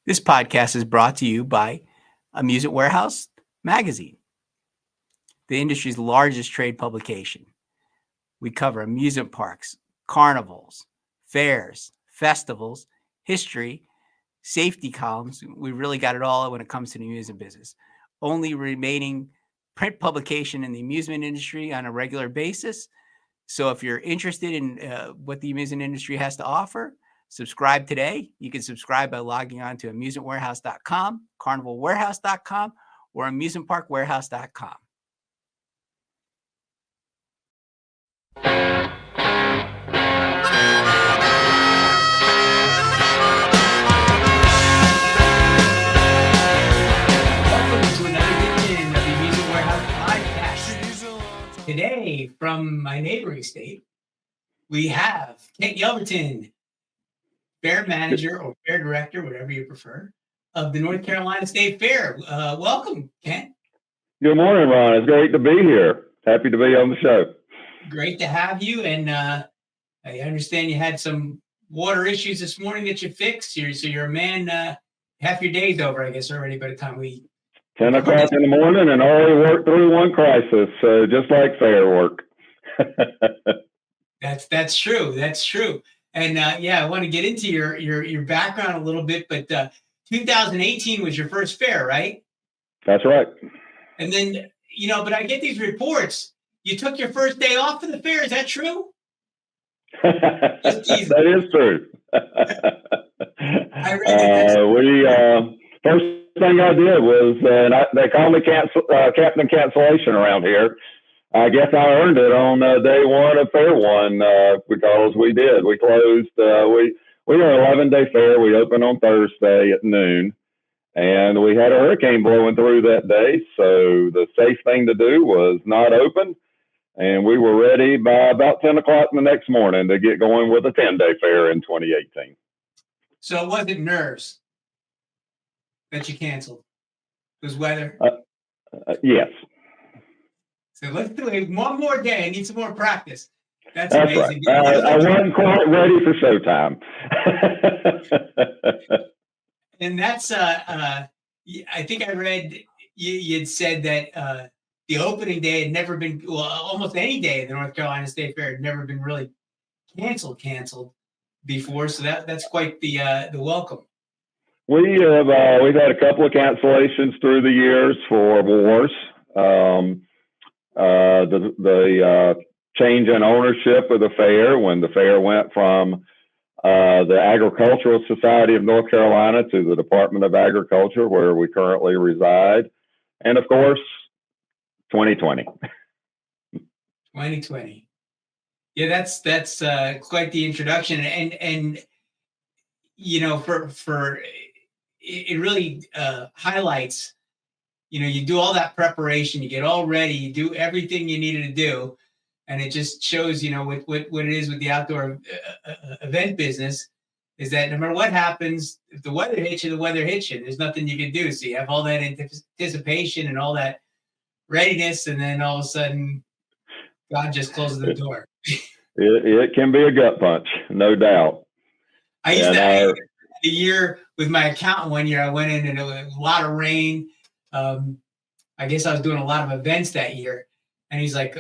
This podcast is brought to you by Amusement Warehouse Magazine, the industry's largest trade publication. We cover amusement parks, carnivals, fairs, festivals, history, safety columns. We really got it all when it comes to the amusement business. Only remaining print publication in the amusement industry on a regular basis. So if you're interested in what the amusement industry has to offer, subscribe today. You can subscribe by logging on to amusementwarehouse.com, carnivalwarehouse.com, or amusementparkwarehouse.com. Welcome to another edition of the Amusement Warehouse Podcast. Today, from my neighboring state, we have Kent Yelverton, fair manager or fair director, whatever you prefer, of the North Carolina State Fair. Welcome, Kent. Good morning, Ron. It's great to be here. Happy to be on the show. Great to have you. And I understand you had some water issues this morning that you fixed. So you're a man, half your day's over, I guess, already by the time we... 10 o'clock in the morning and already worked through one crisis. So just like fair work. That's true. That's true. And I want to get into your background a little bit, but 2018 was your first fair, right? That's right. And then, but I get these reports. You took your first day off for the fair. Is that true? That is true. I read first thing I did was, they call me Captain Cancellation around here. I guess I earned it on day one of Fair One because we did. We closed. We were an 11-day fair. We opened on Thursday at noon, and we had a hurricane blowing through that day. So the safe thing to do was not open, and we were ready by about 10 o'clock the next morning to get going with a 10-day fair in 2018. So it wasn't nerves that you canceled? It was weather? Yes. So let's do it one more day. I need some more practice. That's amazing. Right. I wasn't quite ready for showtime. And that's, I think I read you'd said that the opening day had never been, well, almost any day of the North Carolina State Fair had never been really canceled before. So that's quite the welcome. We've had a couple of cancellations through the years for wars. The change in ownership of the fair, when the fair went from the Agricultural Society of North Carolina to the Department of Agriculture, where we currently reside, and of course, 2020. 2020. Yeah, that's quite the introduction, and for it really highlights. You do all that preparation, you get all ready, you do everything you needed to do, and it just shows, what it is with the outdoor event business is that no matter what happens, if the weather hits you, the weather hits you. There's nothing you can do. So you have all that anticipation and all that readiness, and then all of a sudden, God just closes the door. It can be a gut punch, no doubt. I used to, a year with my accountant one year, I went in and it was a lot of rain. I guess I was doing a lot of events that year, and he's like,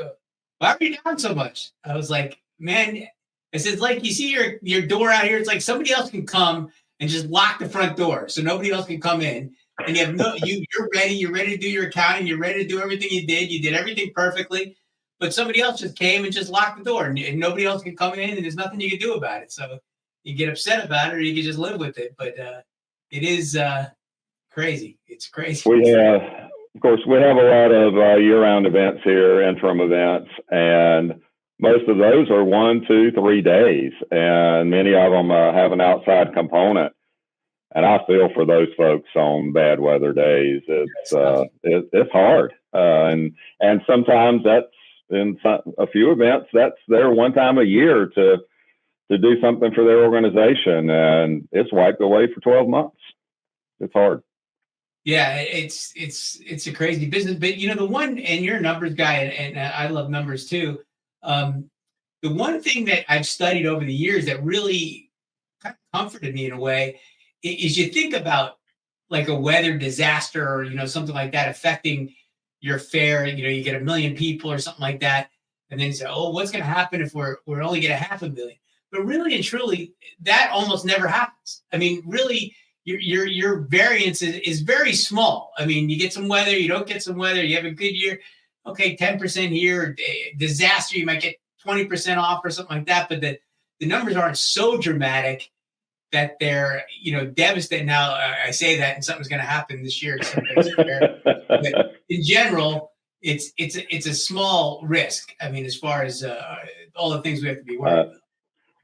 "Why are you down so much?" I was like, "Man," I said, "like you see your door out here. It's like somebody else can come and just lock the front door, so nobody else can come in. And you have you're ready. You're ready to do your accounting. You're ready to do everything you did. You did everything perfectly, but somebody else just came and just locked the door, and nobody else can come in, and there's nothing you can do about it. So you get upset about it, or you can just live with it. But it is." Crazy. It's crazy. Of course, we have a lot of year-round events here, interim events, and most of those are 1, 2, 3 days, and many of them have an outside component. And I feel for those folks on bad weather days. It's hard, and sometimes that's in a few events that's their one time a year to do something for their organization, and it's wiped away for 12 months. It's hard. Yeah, it's a crazy business, but the one, and you're a numbers guy, and I love numbers too. The one thing that I've studied over the years that really kind of comforted me in a way is you think about like a weather disaster or, something like that affecting your fair, you get 1 million people or something like that. And then you say, oh, what's going to happen if we're only get 500,000? But really and truly, that almost never happens. I mean, really, your variance is very small. I mean, you get some weather, you don't get some weather, you have a good year. Okay, 10% here, disaster, you might get 20% off or something like that. But the numbers aren't so dramatic that they're, devastating. Now, I say that and something's going to happen this year. But in general, it's a small risk. I mean, as far as all the things we have to be worried about.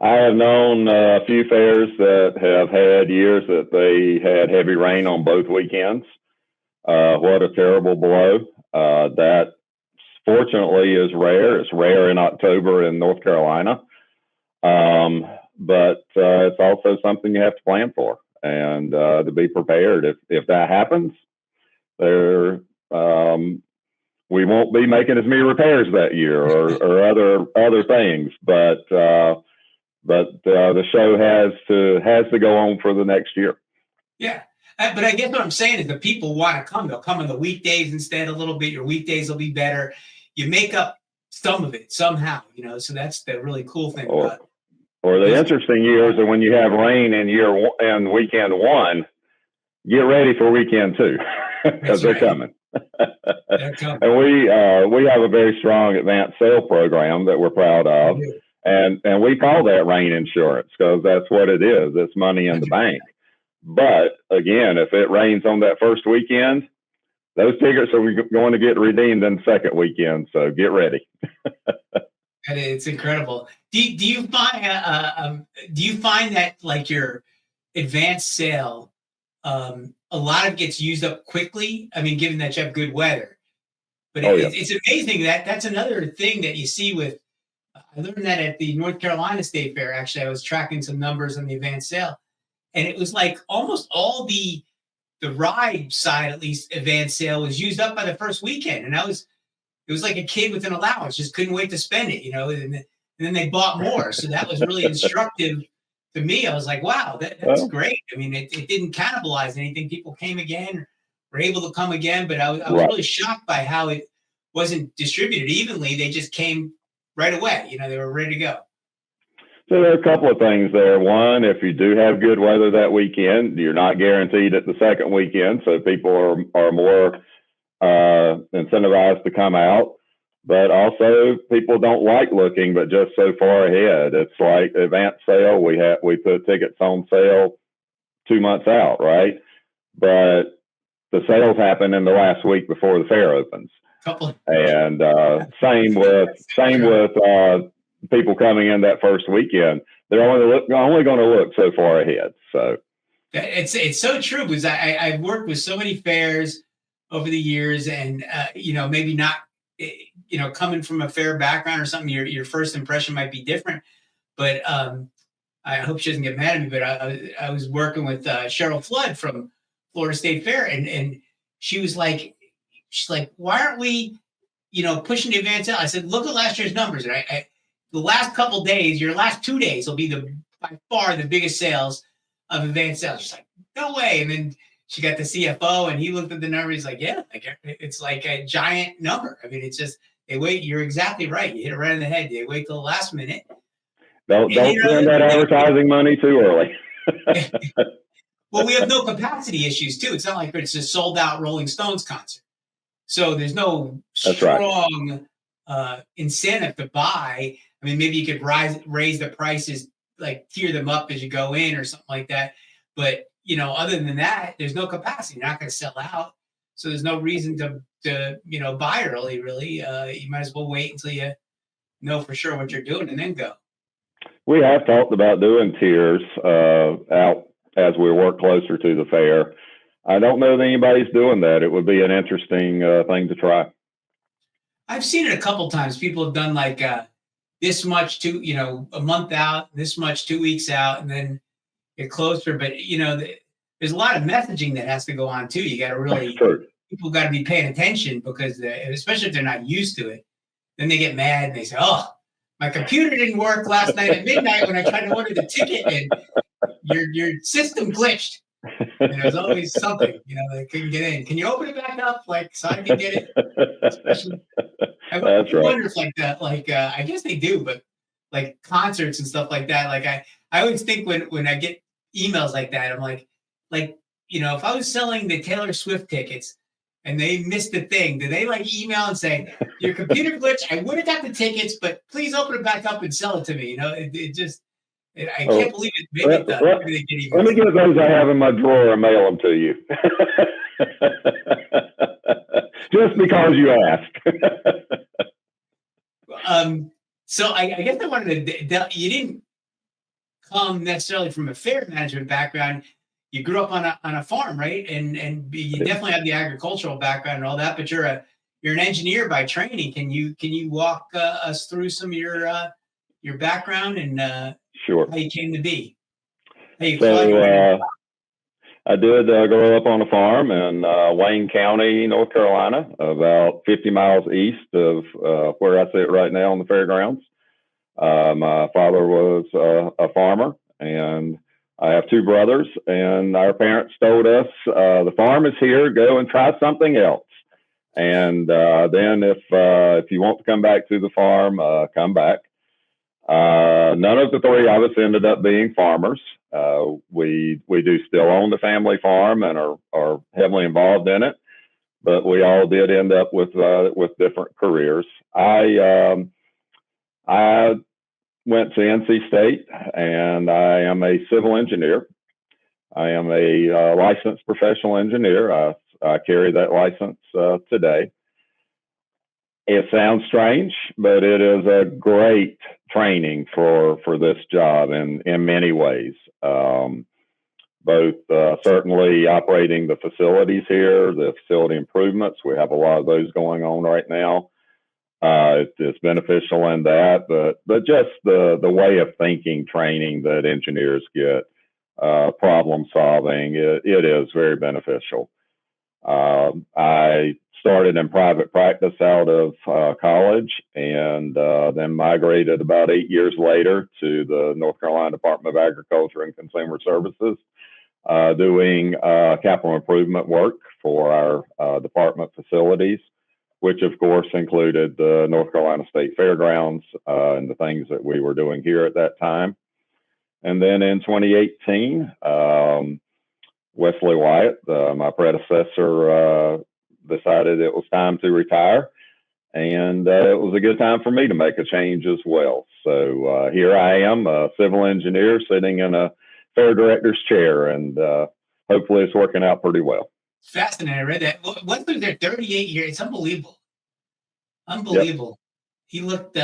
I have known a few fairs that have had years that they had heavy rain on both weekends. What a terrible blow. That fortunately is rare. It's rare in October in North Carolina. But it's also something you have to plan for and to be prepared. If that happens, we won't be making as many repairs that year or other things. But the show has to go on for the next year. Yeah. But I guess what I'm saying is the people want to come. They'll come on the weekdays instead a little bit. Your weekdays will be better. You make up some of it somehow, so that's the really cool thing about it. Or the interesting years are when you have rain in weekend 1, get ready for weekend 2 because they're coming. And we have a very strong advanced sale program that we're proud of. And we call that rain insurance because that's what it is. It's money in the bank. But again, if it rains on that first weekend, those tickets are going to get redeemed in the second weekend. So get ready. And it's incredible. Do you find that like your advanced sale, a lot of it gets used up quickly? I mean, given that you have good weather, but it's amazing that's another thing that you see with. I learned that at the North Carolina State Fair. Actually, I was tracking some numbers on the advanced sale, and it was like almost all the ride side, at least advanced sale, was used up by the first weekend, and it was like a kid with an allowance, just couldn't wait to spend it, and then they bought more. So that was really instructive to me. I was like, wow, that's great. I mean, it didn't cannibalize anything. People came again, were able to come again, but I was really shocked by how it wasn't distributed evenly. They just came right away. They were ready to go. So there are a couple of things there. One, if you do have good weather that weekend, you're not guaranteed at the second weekend. So people are more incentivized to come out, but also people don't like looking, but just so far ahead. It's like advanced sale. We put tickets on sale 2 months out, right? But the sales happen in the last week before the fair opens. And same with people coming in that first weekend. They're only going to look so far ahead. So it's so true because I've worked with so many fairs over the years, and maybe not, coming from a fair background or something, your first impression might be different. But I hope she doesn't get mad at me. But I was working with Cheryl Flood from Florida State Fair, and she's like, why aren't we, pushing the advance out? I said, look at last year's numbers. And the last couple days, your last 2 days will be by far the biggest sales of advanced sales. She's like, no way. And then she got the CFO and he looked at the number. He's like, yeah, it's like a giant number. I mean, it's just, they wait. You're exactly right. You hit it right in the head. They wait till the last minute. Don't spend that advertising money too early. Well, we have no capacity issues too. It's not like it's a sold out Rolling Stones concert. So there's no strong incentive to buy. I mean, maybe you could raise the prices, like tier them up as you go in or something like that. But, other than that, there's no capacity. You're not going to sell out. So there's no reason to buy early, really. You might as well wait until you know for sure what you're doing and then go. We have talked about doing tiers out as we work closer to the fair. I don't know that anybody's doing that. It would be an interesting thing to try. I've seen it a couple times. People have done like this much a month out, this much 2 weeks out, and then get closer. But, there's a lot of messaging that has to go on too. You got to really, people got to be paying attention because especially if they're not used to it, then they get mad and they say, oh, my computer didn't work last night at midnight when I tried to order the ticket and your system glitched. And there was always something, they couldn't get in. Can you open it back up, like, so I can get it? Especially, I That's right. wonder if like that, like, I guess they do, but like concerts and stuff like that. Like I always think when I get emails like that, I'm like, if I was selling the Taylor Swift tickets and they missed the thing, do they like email and say, your computer glitch, I would have got the tickets, but please open it back up and sell it to me. I can't believe it. Maybe it does. Maybe they get emails. Let me get those I have in my drawer and mail them to you. Just because you asked. So I guess I wanted to, you didn't come necessarily from a fair management background. You grew up on a farm, right? And you definitely have the agricultural background and all that, but you're an engineer by training. Can you walk us through some of your background and sure. How you came to be? So I did grow up on a farm in Wayne County, North Carolina, about 50 miles east of where I sit right now on the fairgrounds. My father was a farmer, and I have two brothers, and our parents told us, the farm is here, go and try something else. And then if you want to come back to the farm, come back. None of the three of us ended up being farmers. We do still own the family farm and are heavily involved in it, but we all did end up with different careers. I went to NC State, and I am a civil engineer. I am a licensed professional engineer. I carry that license today. It sounds strange, but it is a great training for this job in many ways. Both certainly operating the facilities here, the facility improvements. We have a lot of those going on right now. It's beneficial in that, but just the way of thinking training that engineers get, problem solving, it is very beneficial. I started in private practice out of college, and then migrated about 8 years later to the North Carolina Department of Agriculture and Consumer Services, doing capital improvement work for our department facilities, which of course included the North Carolina State Fairgrounds and the things that we were doing here at that time. And then in 2018, Wesley Wyatt, my predecessor, decided it was time to retire, and it was a good time for me to make a change as well. So here I am, a civil engineer sitting in a fair director's chair, and hopefully it's working out pretty well. Fascinating. I read that. Wesley was there 38 years. It's unbelievable. Unbelievable. Yep. He looked,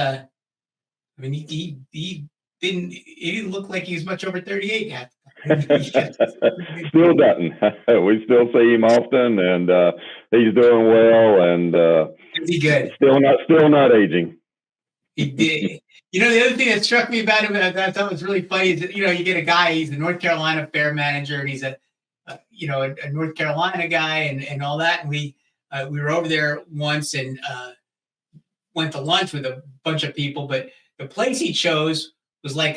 he didn't look like he was much over 38 yet. Still doesn't. We still see him often, and he's doing well, and is he good? Still not aging. He did. The other thing that struck me about him that I thought was really funny is that, you get a guy, he's the North Carolina fair manager, and he's a North Carolina guy and all that. And we were over there once and went to lunch with a bunch of people, but the place he chose was like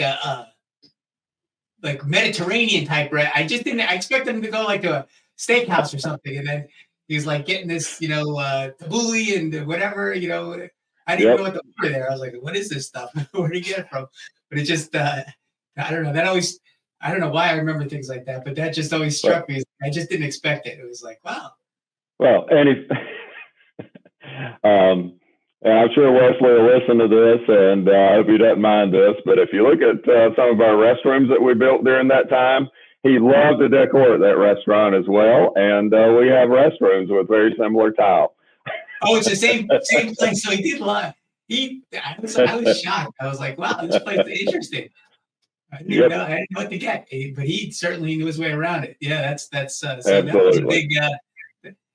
like Mediterranean type, right? I expected him to go like to a steakhouse or something. And then he's like getting this, tabbouleh and whatever, I didn't know what to order there. I was like, what is this stuff? Where did you get it from? But it just, I don't know. I don't know why I remember things like that, but that just always struck me. I just didn't expect it. It was like, wow. Well, and I'm sure Wesley will listen to this, and I hope he doesn't mind this, but if you look at some of our restrooms that we built during that time, he loved to decorate that restaurant as well, and we have restrooms with very similar tile. Oh, it's the same place. So he did love. I was shocked. I was like, wow, this place is interesting. I didn't know what to get, but he certainly knew his way around it. Yeah, that's so that was a big.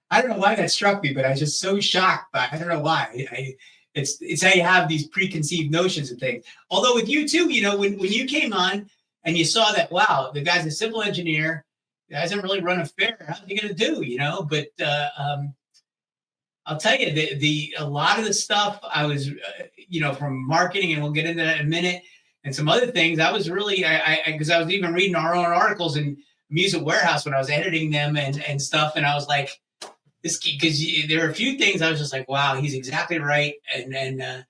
I don't know why that struck me, but I was just so shocked by. I don't know why. It's how you have these preconceived notions of things. Although with you too, when you came on and you saw that, wow, the guy's a civil engineer, he hasn't really run a fair. How's he going to do? But I'll tell you, a lot of the stuff I was, from marketing, and we'll get into that in a minute, and some other things. I was really, because I was even reading our own articles, and Amusement Warehouse when I was editing them and stuff. And I was like, this, because there are a few things I was just like, wow, he's exactly right. And there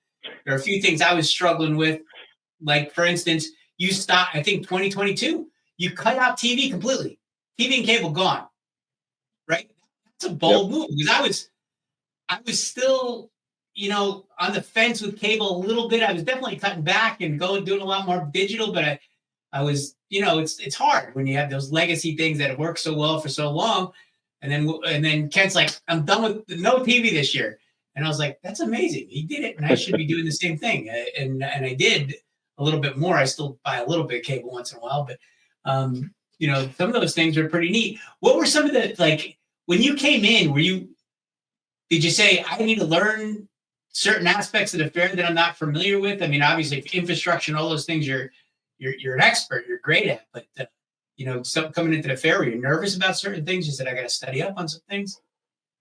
are a few things I was struggling with. Like, for instance, you stopped, I think 2022, you cut out TV completely. TV and cable gone, right? That's a bold move, because I was still, on the fence with cable a little bit. I was definitely cutting back and doing a lot more digital, but I was, it's hard when you have those legacy things that have worked so well for so long. And then Kent's like, I'm done with no TV this year. And I was like, that's amazing. He did it, and I should be doing the same thing. And I did a little bit more. I still buy a little bit of cable once in a while, but some of those things are pretty neat. What were some of the, like, when you came in, did you say, I need to learn certain aspects of the fair that I'm not familiar with? I mean, obviously infrastructure and all those things you're an expert, you're great at, but coming into the fair, were you nervous about certain things? You said, I got to study up on some things.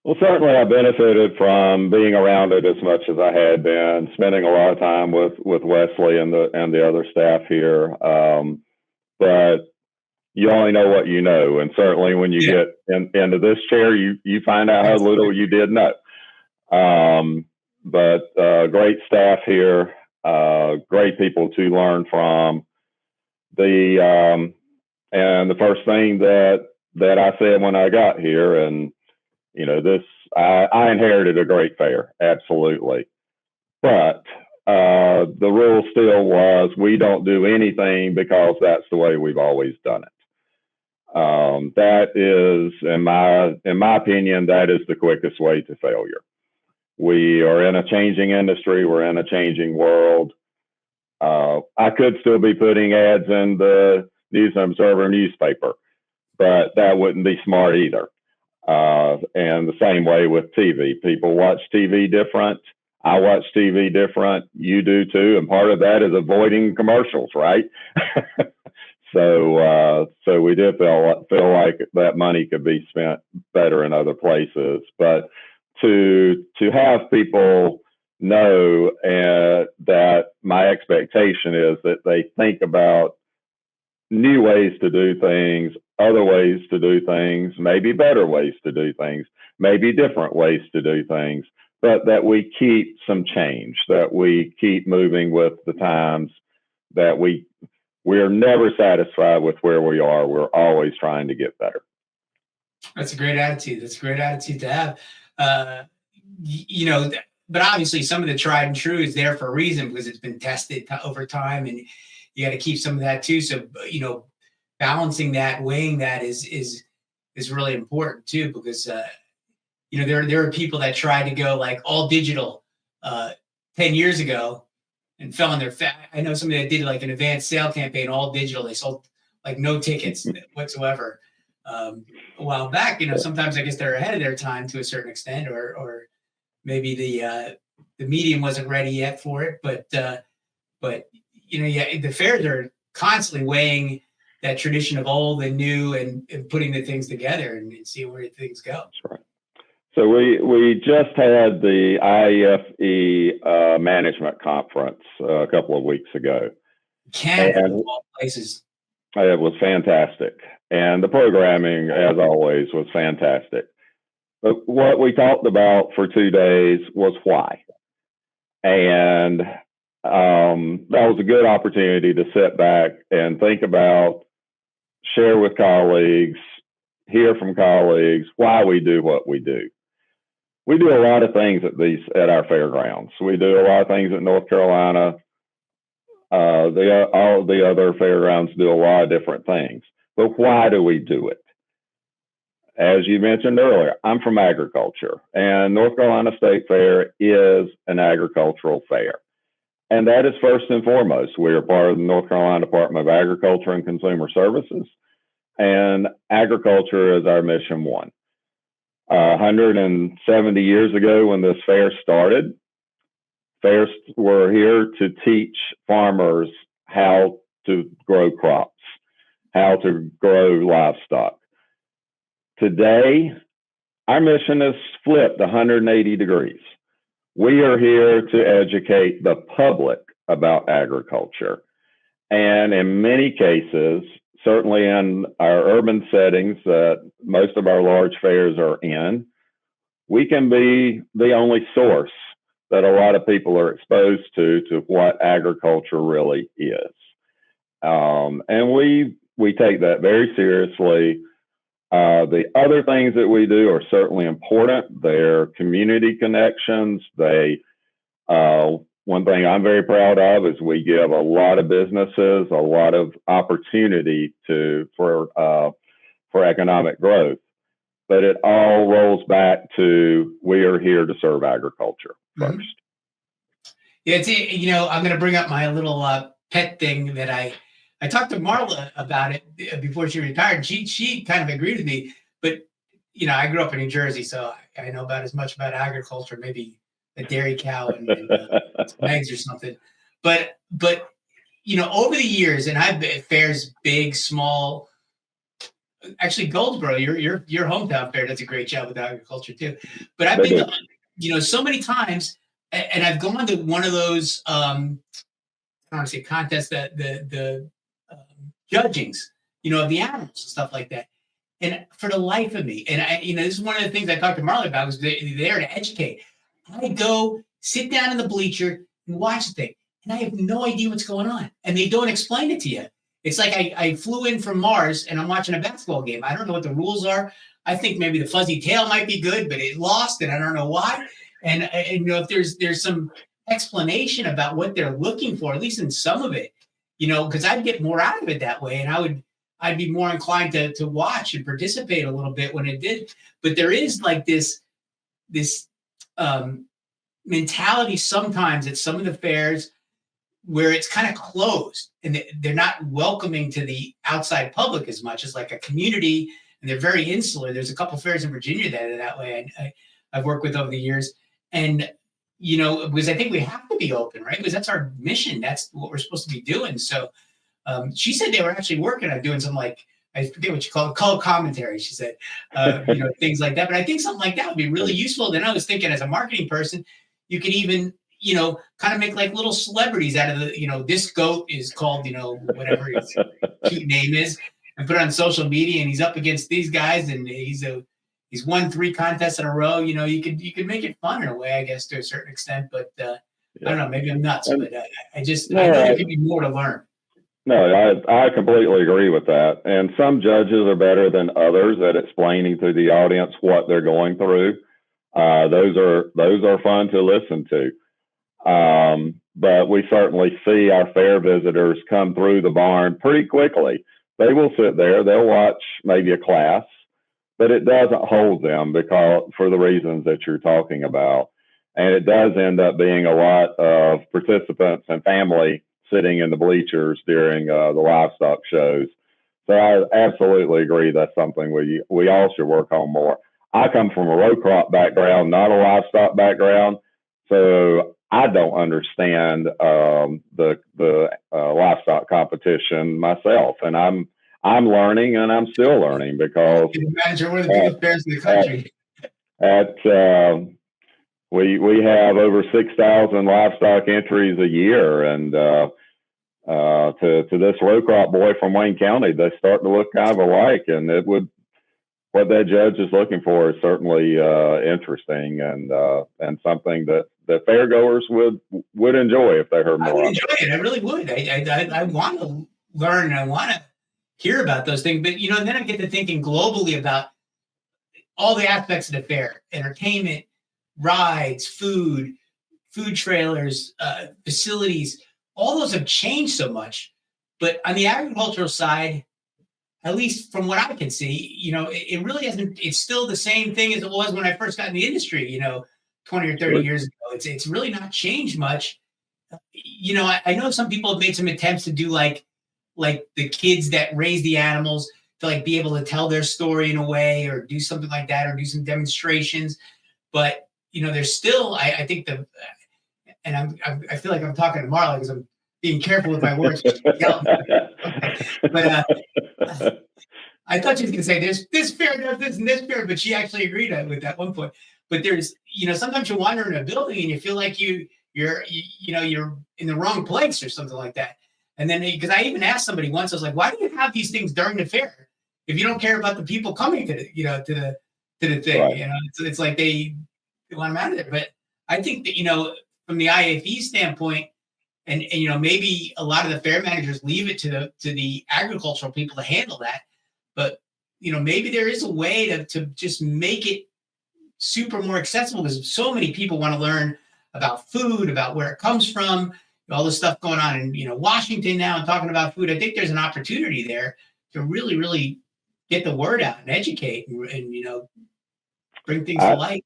Well, certainly I benefited from being around it as much as I had been, spending a lot of time with Wesley and the other staff here. But you only know what you know. And certainly when you get into this chair, you find out how little you did know. But great staff here, great people to learn from. And the first thing that I said when I got here, and I inherited a great fair, absolutely. But the rule still was, we don't do anything because that's the way we've always done it. That is, in my opinion, that is the quickest way to failure. We are in a changing industry. We're in a changing world. I could still be putting ads in the News and Observer newspaper, but that wouldn't be smart either. And the same way with TV. People watch TV different. I watch TV different. You do too. And part of that is avoiding commercials, right? So we did feel like that money could be spent better in other places. But to have people know that my expectation is that they think about new ways to do things, other ways to do things, maybe better ways to do things, maybe different ways to do things, but that we keep some change, that we keep moving with the times, that we're never satisfied with where we are. We're always trying to get better. That's a great attitude. That's a great attitude to have. But obviously some of the tried and true is there for a reason, because it's been tested over time, and you got to keep some of that too. So, balancing that, weighing that is really important too, because, there are people that try to go like all digital 10 years ago and fell on their I know somebody that did like an advanced sale campaign, all digital. They sold like no tickets whatsoever a while back. Sometimes I guess they're ahead of their time to a certain extent, or maybe the medium wasn't ready yet for it. But the fairs are constantly weighing that tradition of old and new, and putting the things together and seeing where things go. That's right. So we just had the IFE management conference a couple of weeks ago. Canada, of all places. It was fantastic. And the programming, as always, was fantastic. But what we talked about for 2 days was why. And that was a good opportunity to sit back and think about, share with colleagues, hear from colleagues why we do what we do. We do a lot of things at our fairgrounds. We do a lot of things at North Carolina. All the other fairgrounds do a lot of different things. But why do we do it? As you mentioned earlier, I'm from agriculture, and North Carolina State Fair is an agricultural fair. And that is first and foremost. We are part of the North Carolina Department of Agriculture and Consumer Services, and agriculture is our mission one. 170 years ago, when this fair started, fairs were here to teach farmers how to grow crops, how to grow livestock. Today, our mission is flipped 180 degrees. We are here to educate the public about agriculture. And in many cases, certainly in our urban settings that most of our large fairs are in, we can be the only source that a lot of people are exposed to what agriculture really is. And we take that very seriously. The other things that we do are certainly important. They're community connections. One thing I'm very proud of is we give a lot of businesses a lot of opportunity for economic growth. But it all rolls back to we are here to serve agriculture first. Yeah, I'm going to bring up my little pet thing that I talked to Marla about it before she retired. She kind of agreed with me, but I grew up in New Jersey, so I know about as much about agriculture, maybe a dairy cow and some eggs or something. But over the years, and I've been at fairs, big, small. Actually, Goldsboro, your hometown fair does a great job with agriculture too. But I've been to, so many times, and I've gone to one of those I don't want to say contests, the judgings, of the animals and stuff like that. And for the life of me, and this is one of the things I talked to Marley about, was there to educate. I go sit down in the bleacher and watch the thing, and I have no idea what's going on, and they don't explain it to you. It's like I flew in from Mars and I'm watching a basketball game. I don't know what the rules are. I think maybe the fuzzy tail might be good, but it lost, and I don't know why. And if there's some explanation about what they're looking for, at least in some of it, because I'd get more out of it that way, and I'd be more inclined to watch and participate a little bit when it did. But there is like this mentality sometimes at some of the fairs where it's kind of closed and they're not welcoming to the outside public as much as like a community, and they're very insular. There's a couple fairs in Virginia that are that way. I've worked with over the years, and because I think we have to be open, right? Because that's our mission. That's what we're supposed to be doing. So she said they were actually working on doing some, like, I forget what you call it, color commentary. She said, things like that. But I think something like that would be really useful. Then I was thinking, as a marketing person, you could even, kind of make like little celebrities out of the, this goat is called, whatever his cute name is, and put it on social media, and he's up against these guys, and he's won 3 contests in a row. You could make it fun in a way, I guess, to a certain extent. But I don't know, maybe I'm nuts, but I know there could be more to learn. No, I completely agree with that. And some judges are better than others at explaining to the audience what they're going through. Those are fun to listen to. But we certainly see our fair visitors come through the barn pretty quickly. They will sit there, they'll watch maybe a class, but it doesn't hold them for the reasons that you're talking about. And it does end up being a lot of participants and family sitting in the bleachers during the livestock shows. So I absolutely agree that's something we all should work on more. I come from a row crop background, not a livestock background, so I don't understand the livestock competition myself, and I'm learning, and I'm still learning, because you can imagine one of the biggest fairs in the country. We have over 6,000 livestock entries a year, and to this row crop boy from Wayne County, they start to look kind of alike, and what that judge is looking for is certainly interesting, and something that the fairgoers would enjoy if they heard more. I would enjoy it. I really would. I want to learn, and I want to hear about those things. But and then I get to thinking globally about all the aspects of the fair: entertainment, rides, food trailers, facilities. All those have changed so much. But on the agricultural side, at least from what I can see, it really hasn't. It's still the same thing as it was when I first got in the industry, 20 or 30 years ago. It's really not changed much. I know some people have made some attempts to do like the kids that raise the animals to like be able to tell their story in a way, or do something like that, or do some demonstrations. But there's still, I think and I feel like I'm talking to Marla because I'm being careful with my words. But I thought she was going to say this fair does this and this fair, but she actually agreed with that one point. But there's, sometimes you wander in a building and you feel like you're in the wrong place or something like that. And then because I even asked somebody once, I was like, why do you have these things during the fair if you don't care about the people coming to the, to the thing? Right. It's like they want them out of there. But I think that, from the IFE standpoint, and maybe a lot of the fair managers leave it to the agricultural people to handle that. But maybe there is a way to just make it super more accessible, because so many people want to learn about food, about where it comes from, all this stuff going on in Washington now and talking about food. I think there's an opportunity there to really, really get the word out and educate and bring things to light.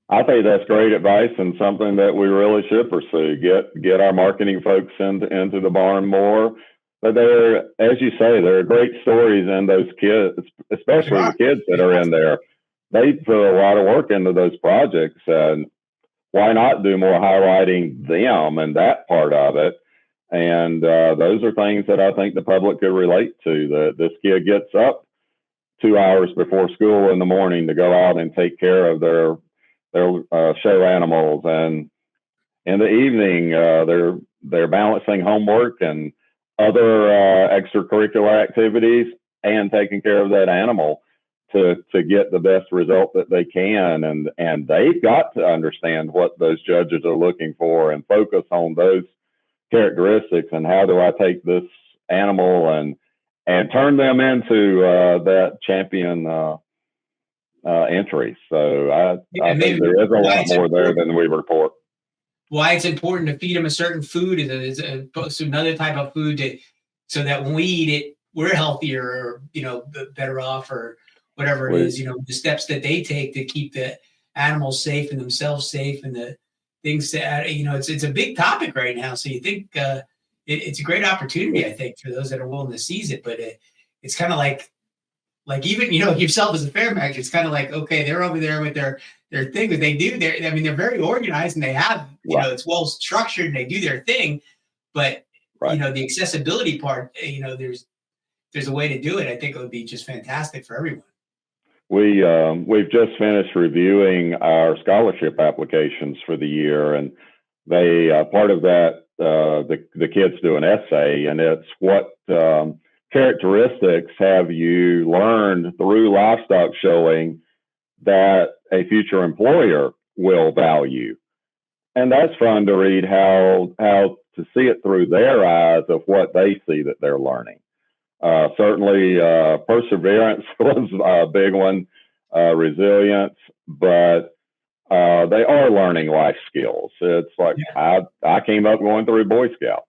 I think that's great advice and something that we really should pursue. Get our marketing folks into the barn more. But as you say, there are great stories in those kids, especially the kids that are in there. They put a lot of work into those projects, and why not do more highlighting them and that part of it? And those are things that I think the public could relate to. That this kid gets up 2 hours before school in the morning to go out and take care of their show animals, and in the evening they're balancing homework and other extracurricular activities and taking care of that animal to get the best result that they can, and they've got to understand what those judges are looking for and focus on those characteristics, and how do I take this animal and turn them into that champion entry. So I think there is a lot more there than we report. Why it's important to feed them a certain food is opposed to another type of food, so that when we eat it, we're healthier, or better off, or whatever it is. The steps that they take to keep the animals safe and themselves safe, and the things that it's a big topic right now. So you think it's a great opportunity, I think, for those that are willing to seize it. But it's kind of like even yourself as a fair manager, it's kind of like, okay, they're over there with their thing that they do. They're very organized, and they have it's well structured, and they do their thing. But the accessibility part, there's a way to do it. I think it would be just fantastic for everyone. We've just finished reviewing our scholarship applications for the year, and they part of that the kids do an essay, and it's what characteristics have you learned through livestock showing that a future employer will value. And that's fun to read, how to see it through their eyes of what they see that they're learning. Certainly perseverance was a big one, resilience, but they are learning life skills. It's like, I came up going through Boy Scouts.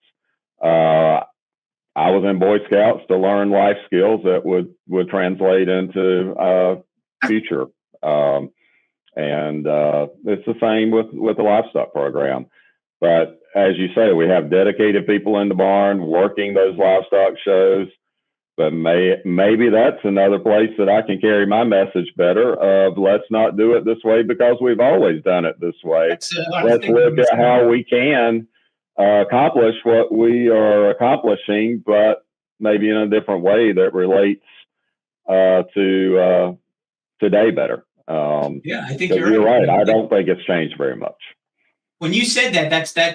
I was in Boy Scouts to learn life skills that would translate into future. And it's the same with the livestock program. But as you say, we have dedicated people in the barn working those livestock shows. But maybe that's another place that I can carry my message better of, let's not do it this way because we've always done it this way. Let's look at how we can accomplish what we are accomplishing, but maybe in a different way that relates to today better. I think you're right. I don't think it's changed very much. When you said that,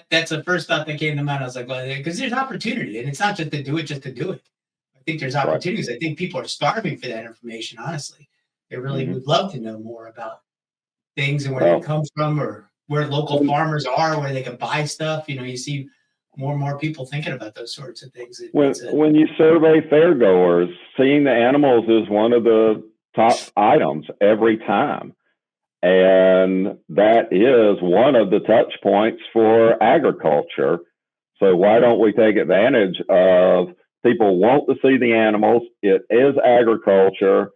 that's the first thought that came to mind. I was like, well, because there's opportunity, and it's not just to do it, just to do it. I think there's opportunities. I think people are starving for that information, honestly. They really would love to know more about things and where they come from, or where local farmers are, where they can buy stuff. You see more and more people thinking about those sorts of things. When you survey fairgoers, seeing the animals is one of the top items every time. And that is one of the touch points for agriculture. So why don't we take advantage of people want to see the animals? It is agriculture.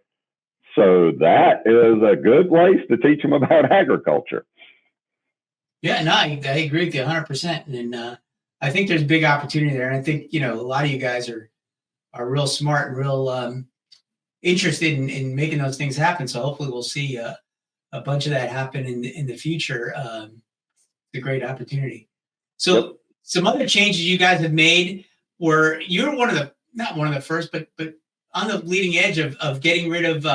So that is a good place to teach them about agriculture. Yeah, no, I agree with you 100%. And I think there's big opportunity there. And I think, a lot of you guys are real smart and real interested in making those things happen. So hopefully we'll see a bunch of that happen in the future. It's a great opportunity. So some other changes you guys have made were, you're not one of the first, but on the leading edge of getting rid of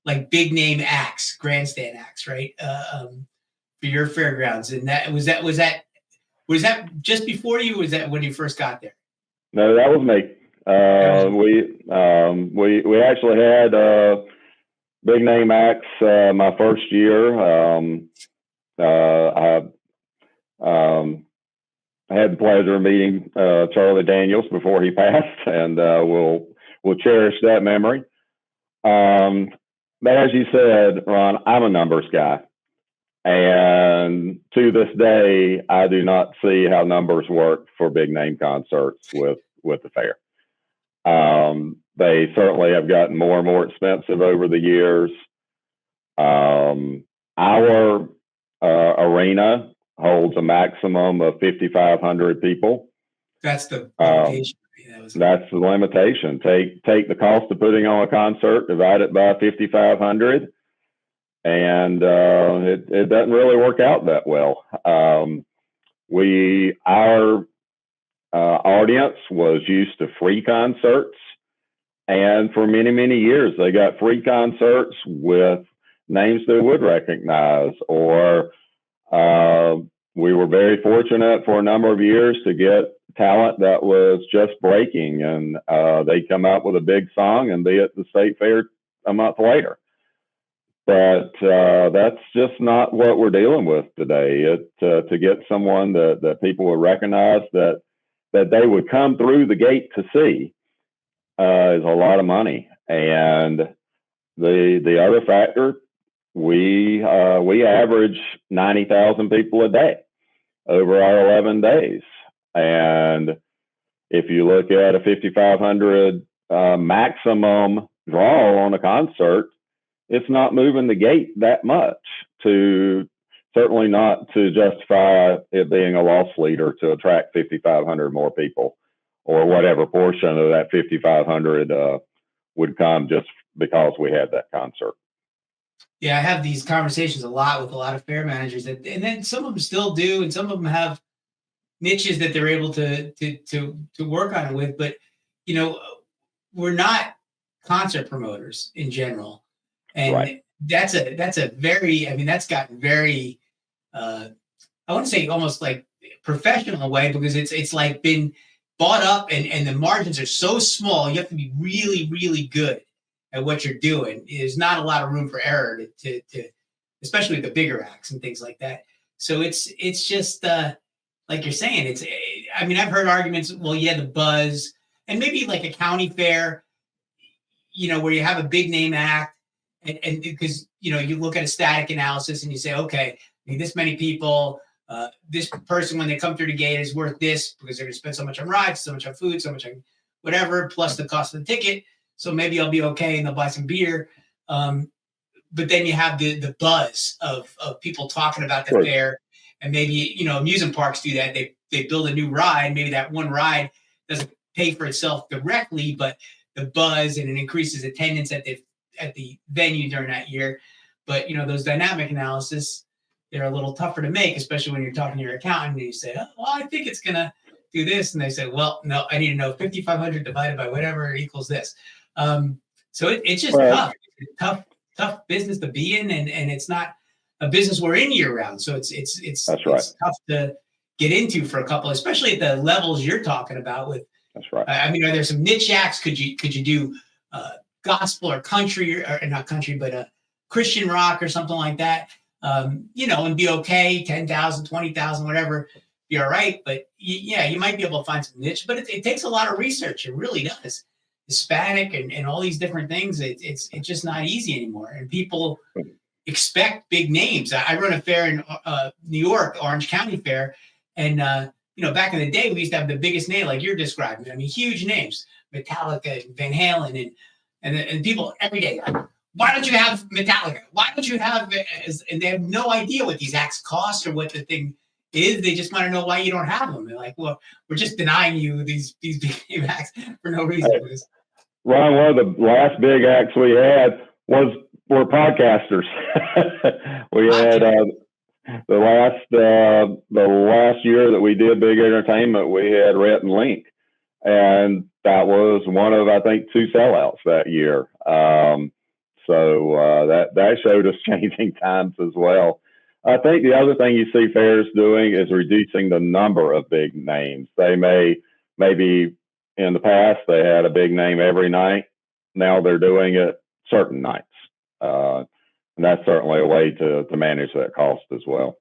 like big name acts, grandstand acts, right? For your fairgrounds. And was that just before you, or was that when you first got there? No, that was me. We actually had big name acts my first year. I had the pleasure of meeting Charlie Daniels before he passed, and we'll cherish that memory. But as you said, Ron, I'm a numbers guy. And to this day, I do not see how numbers work for big name concerts with the fair. They certainly have gotten more and more expensive over the years. Our arena holds a maximum of 5,500 people. That's the limitation. That's the limitation. Take the cost of putting on a concert, divide it by 5,500, and it doesn't really work out that well. Our audience was used to free concerts, and for many, many years they got free concerts with names they would recognize, or we were very fortunate for a number of years to get talent that was just breaking, and they'd come out with a big song and be at the state fair a month later. But that's just not what we're dealing with today. To get someone that people would recognize, that they would come through the gate to see, is a lot of money. And the other factor, we average 90,000 people a day over our 11 days. And if you look at a 5,500 maximum draw on a concert, it's not moving the gate that much, certainly not to justify it being a loss leader to attract 5,500 more people, or whatever portion of that 5,500 would come just because we had that concert. Yeah, I have these conversations a lot with a lot of fair managers, and then some of them still do, and some of them have niches that they're able to work on it with. But we're not concert promoters in general, and right. that's a very, that's gotten very, I want to say almost like professional in a way, because it's like been bought up, and the margins are so small. You have to be really, really good at what you're doing. There's not a lot of room for error to especially with the bigger acts and things like that. So it's just like you're saying. I've heard arguments. Well, yeah, the buzz, and maybe like a county fair, where you have a big name act, and because you look at a static analysis and you say, okay, this many people, this person when they come through the gate is worth this because they're going to spend so much on rides, so much on food, so much on whatever, plus the cost of the ticket. So maybe I'll be okay and they'll buy some beer. But then you have the buzz of people talking about the fair, and maybe, amusement parks do that. They build a new ride. Maybe that one ride doesn't pay for itself directly, but the buzz, and it increases attendance at the venue during that year. But, those dynamic analysis, they're a little tougher to make, especially when you're talking to your accountant and you say, oh, well, I think it's going to do this. And they say, well, no, I need to know 5,500 divided by whatever equals this. So it's just tough. It's a tough business to be in, and it's not a business we're in year round. So it's tough to get into for a couple, especially at the levels you're talking about with. That's right. Are there some niche acts? Could you do gospel or country, or not country, but Christian rock or something like that? And be okay, 10,000, 20,000, whatever, be all right. But you might be able to find some niche, but it takes a lot of research. It really does. Hispanic and all these different things. It's just not easy anymore. And people expect big names. I run a fair in New York, Orange County Fair. And, back in the day, we used to have the biggest name like you're describing. Huge names, Metallica and Van Halen and people every day. Why don't you have Metallica? Why don't you have, and they have no idea what these acts cost or what the thing is. They just want to know why you don't have them. They're like, well, we're just denying you these big name acts for no reason. Ron, one of the last big acts we had were podcasters. We had the last year that we did big entertainment, we had Rhett and Link, and that was one of, I think, 2 sellouts that year. So that showed us changing times as well. I think the other thing you see fairs doing is reducing the number of big names. They maybe in the past, they had a big name every night. Now they're doing it certain nights. And that's certainly a way to manage that cost as well.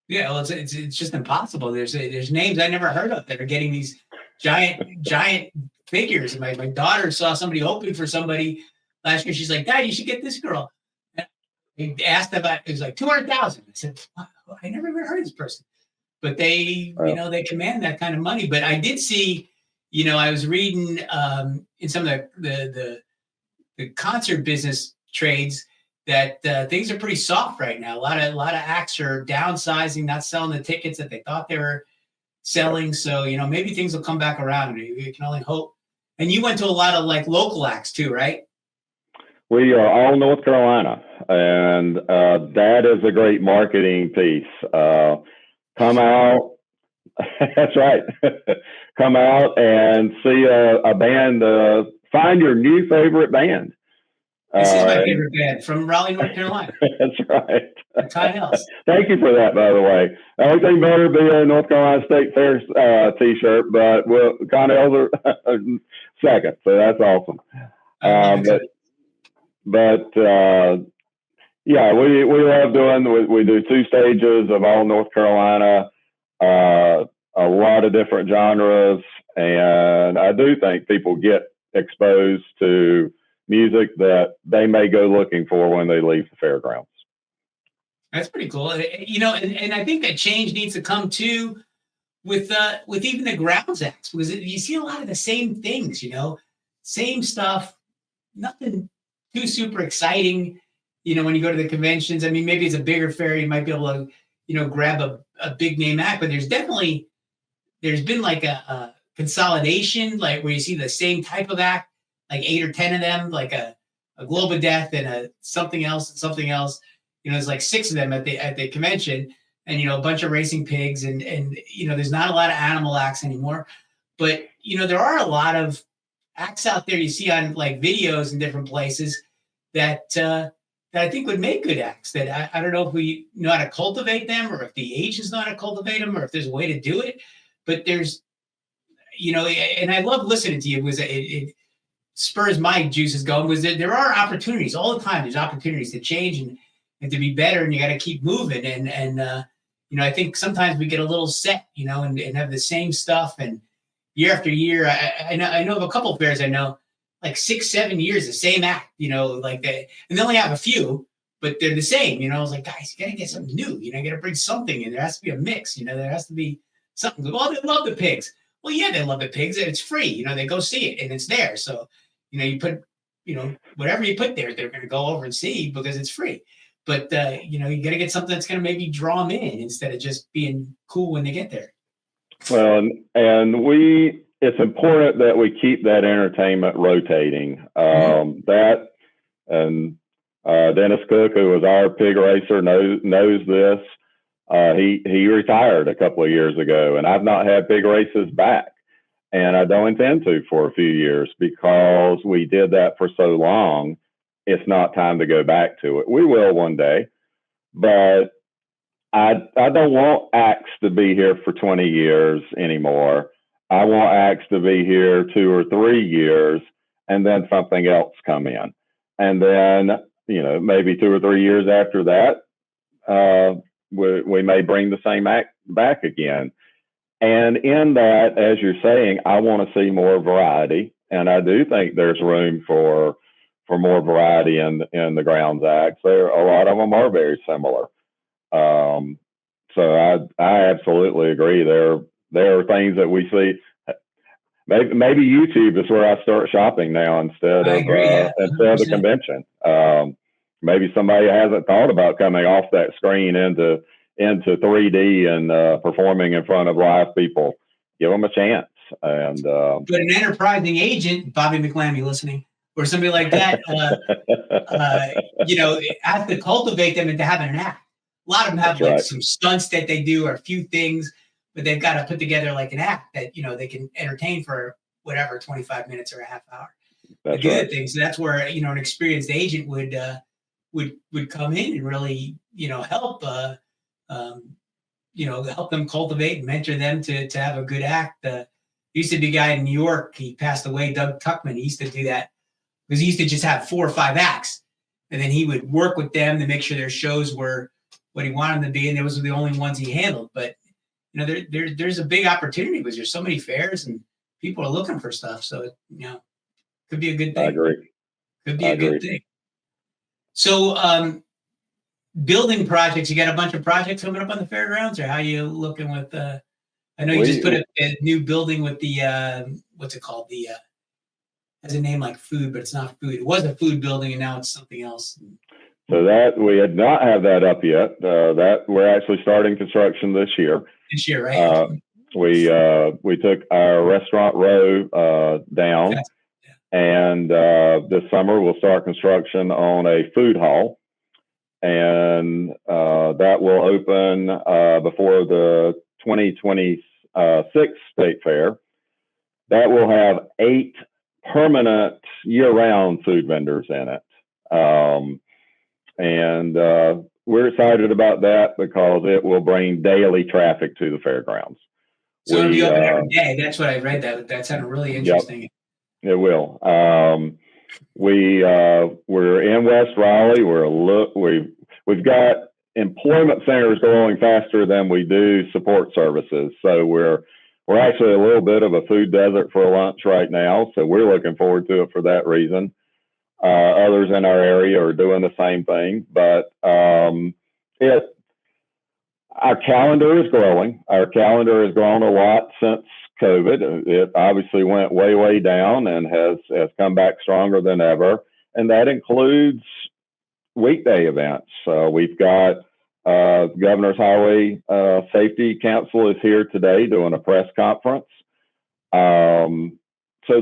Yeah, well, it's just impossible. There's names I never heard of that are getting these giant figures. And my daughter saw somebody open for somebody last year. She's like, Dad, you should get this girl. And I asked about it was like 200,000. I said, I never even heard of this person. But they, they command that kind of money. But I did see, I was reading in some of the concert business trades that things are pretty soft right now. A lot of acts are downsizing, not selling the tickets that they thought they were selling. So, maybe things will come back around. We can only hope. And you went to a lot of like local acts too, right? We are all North Carolina, and that is a great marketing piece. Come out. That's right. Come out and see a band. Find your new favorite band. This is my favorite band from Raleigh, North Carolina. That's right. Ty Else. Thank you for that, by the way. Everything better be a North Carolina State Fair T-shirt, but Connell's are second, so that's awesome. Yeah, we love doing. We do 2 stages of all North Carolina, a lot of different genres, and I do think people get exposed to music that they may go looking for when they leave the fairgrounds. That's pretty cool. And I think that change needs to come too with even the grounds acts, because you see a lot of the same things, same stuff, nothing too super exciting. When you go to the conventions, I mean, maybe it's a bigger fair, you might be able to, grab a big name act, but there's been like a consolidation, like where you see the same type of act, like 8 or 10 of them, like a Globe of Death and a something else and something else. There's like 6 of them at the convention, and a bunch of racing pigs, and there's not a lot of animal acts anymore, but there are a lot of acts out there you see on like videos in different places that I think would make good acts. That I don't know if we know how to cultivate them, or if the agents know how to cultivate them, or if there's a way to do it. But there's, and I love listening to you. It spurs my juices going. Was there are opportunities all the time. There's opportunities to change and to be better, and you got to keep moving. And I think sometimes we get a little set, and have the same stuff, and year after year. I know of a couple of fairs I know, like 6-7 years, the same act, like that, and they only have a few, but they're the same. I was like, guys, you got to get something new. You got to bring something in. There has to be a mix. There has to be something. Well, they love the pigs. Well, yeah, they love the pigs, and it's free. They go see it, and it's there. So, you put, whatever you put there, they're going to go over and see because it's free. But, you got to get something that's going to maybe draw them in instead of just being cool when they get there. Well, and it's important that we keep that entertainment rotating. That, and Dennis Cook, who was our pig racer, knows this. He retired a couple of years ago, and I've not had pig races back, and I don't intend to for a few years because we did that for so long. It's not time to go back to it. We will one day, but I don't want acts to be here for 20 years anymore. I want acts to be here 2 or 3 years, and then something else come in, and then maybe 2 or 3 years after that, we may bring the same act back again. And in that, as you're saying, I want to see more variety, and I do think there's room for more variety in the grounds acts. A lot of them are very similar. So I absolutely agree. There are things that we see. Maybe YouTube is where I start shopping now instead of the convention. Maybe somebody hasn't thought about coming off that screen into 3D and performing in front of live people. Give them a chance. And but an enterprising agent, Bobby McLammy, listening, or somebody like that, have to cultivate them into having an act. A lot of them have some stunts that they do or a few things, but they've got to put together like an act that, they can entertain for whatever, 25 minutes or a half hour. That's do right. the things. So that's where, an experienced agent would come in and really, help, help them cultivate and mentor them to have a good act. used to be a guy in New York. He passed away, Doug Tuckman. He used to do that because he used to just have 4 or 5 acts. And then he would work with them to make sure their shows were what he wanted them to be. And those were the only ones he handled. But, there's a big opportunity because there's so many fairs and people are looking for stuff. So, could be a good thing. I agree. Could be a good thing. So, building projects, you got a bunch of projects coming up on the fairgrounds, or how you looking with, I know you just put a new building with the, what's it called? The, has a name like food, but it's not food. It was a food building and now it's something else. So that we had not have that up yet. That we're actually starting construction this year. This year, right? We took our restaurant row down, and this summer we'll start construction on a food hall, and that will open before the 2026 state fair. That will have 8 permanent year-round food vendors in it. And we're excited about that because it will bring daily traffic to the fairgrounds. So it'll be open every day. That's what I read. That sounded really interesting. Yep, it will. We're in West Raleigh. We've got employment centers growing faster than we do support services. So we're actually a little bit of a food desert for lunch right now. So we're looking forward to it for that reason. Others in our area are doing the same thing, but our calendar is growing. Our calendar has grown a lot since COVID. It obviously went way, way down and has come back stronger than ever. And that includes weekday events. We've got Governor's Highway Safety Council is here today doing a press conference. So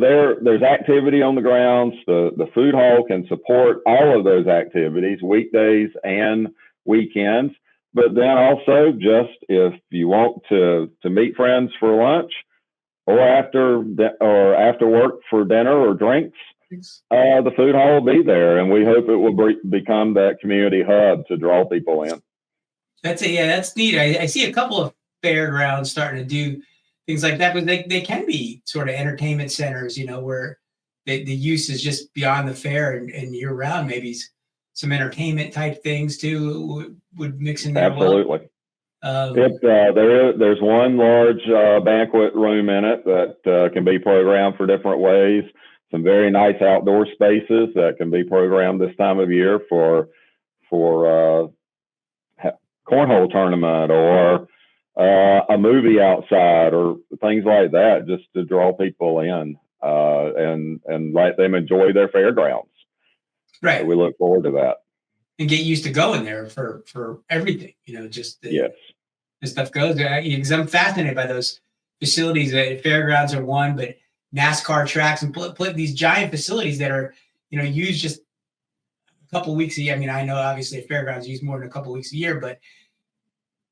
there's activity on the grounds. The food hall can support all of those activities, weekdays and weekends. But then also, just if you want to meet friends for lunch or after work for dinner or drinks, the food hall will be there, and we hope it will become that community hub to draw people in. That's neat. I see a couple of fairgrounds starting to do things like that, but they can be sort of entertainment centers, where the use is just beyond the fair and year round. Maybe some entertainment type things too would mix in there. Absolutely. There's one large banquet room in it that can be programmed for different ways. Some very nice outdoor spaces that can be programmed this time of year for cornhole tournament or a movie outside or things like that, just to draw people in and let them enjoy their fairgrounds. Right. So we look forward to that. And get used to going there for everything, just yes. The stuff goes there. Because I'm fascinated by those facilities. Fairgrounds are one, but NASCAR tracks and these giant facilities that are, used just a couple of weeks a year. I mean, I know obviously fairgrounds use more than a couple of weeks a year, but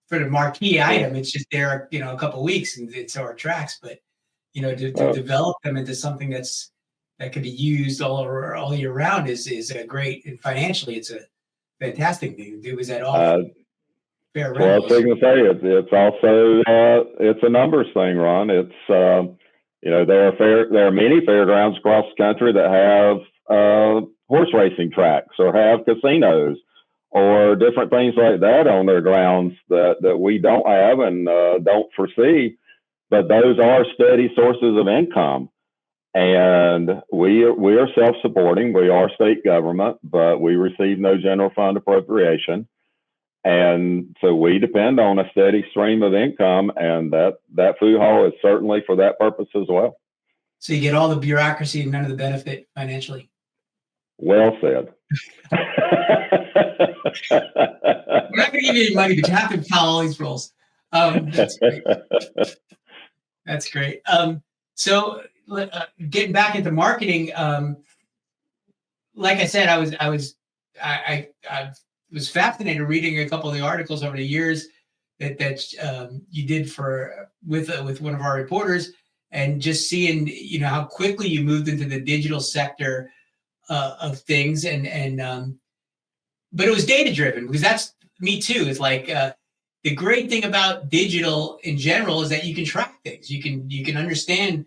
for the marquee item, it's just there, a couple of weeks and it's our tracks. But to develop them into something that can be used all year round is a great, and financially it's a fantastic thing to do. Is that all fair? Well, I was going to say it's also it's a numbers thing, Ron. It's there are many fairgrounds across the country that have horse racing tracks or have casinos or different things like that on their grounds that we don't have and don't foresee. But those are steady sources of income. And we are self-supporting. We are state government, but we receive no general fund appropriation. And so we depend on a steady stream of income, and that food hall is certainly for that purpose as well. So you get all the bureaucracy and none of the benefit financially. Well said. We're not going to give you any money, but you have to follow all these rules. That's great. That's great. So getting back into marketing, like I said, I was fascinated reading a couple of the articles over the years that you did with one of our reporters, and just seeing how quickly you moved into the digital sector of things, but it was data driven, because that's me too. It's like the great thing about digital in general is that you can track things. You can understand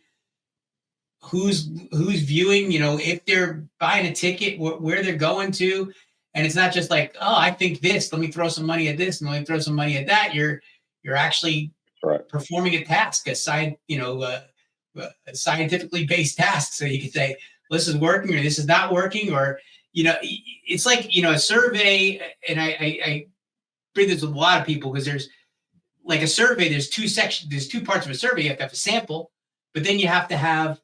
who's viewing, if they're buying a ticket, where they're going to. And it's not just like, oh, I think this, let me throw some money at this and let me throw some money at that. You're actually performing a task, a scientifically based task. So you could say, well, this is working or this is not working, or, it's like, a survey. And I bring this with a lot of people, because there's like a survey, there's two parts of a survey. You have to have a sample, but then you have to have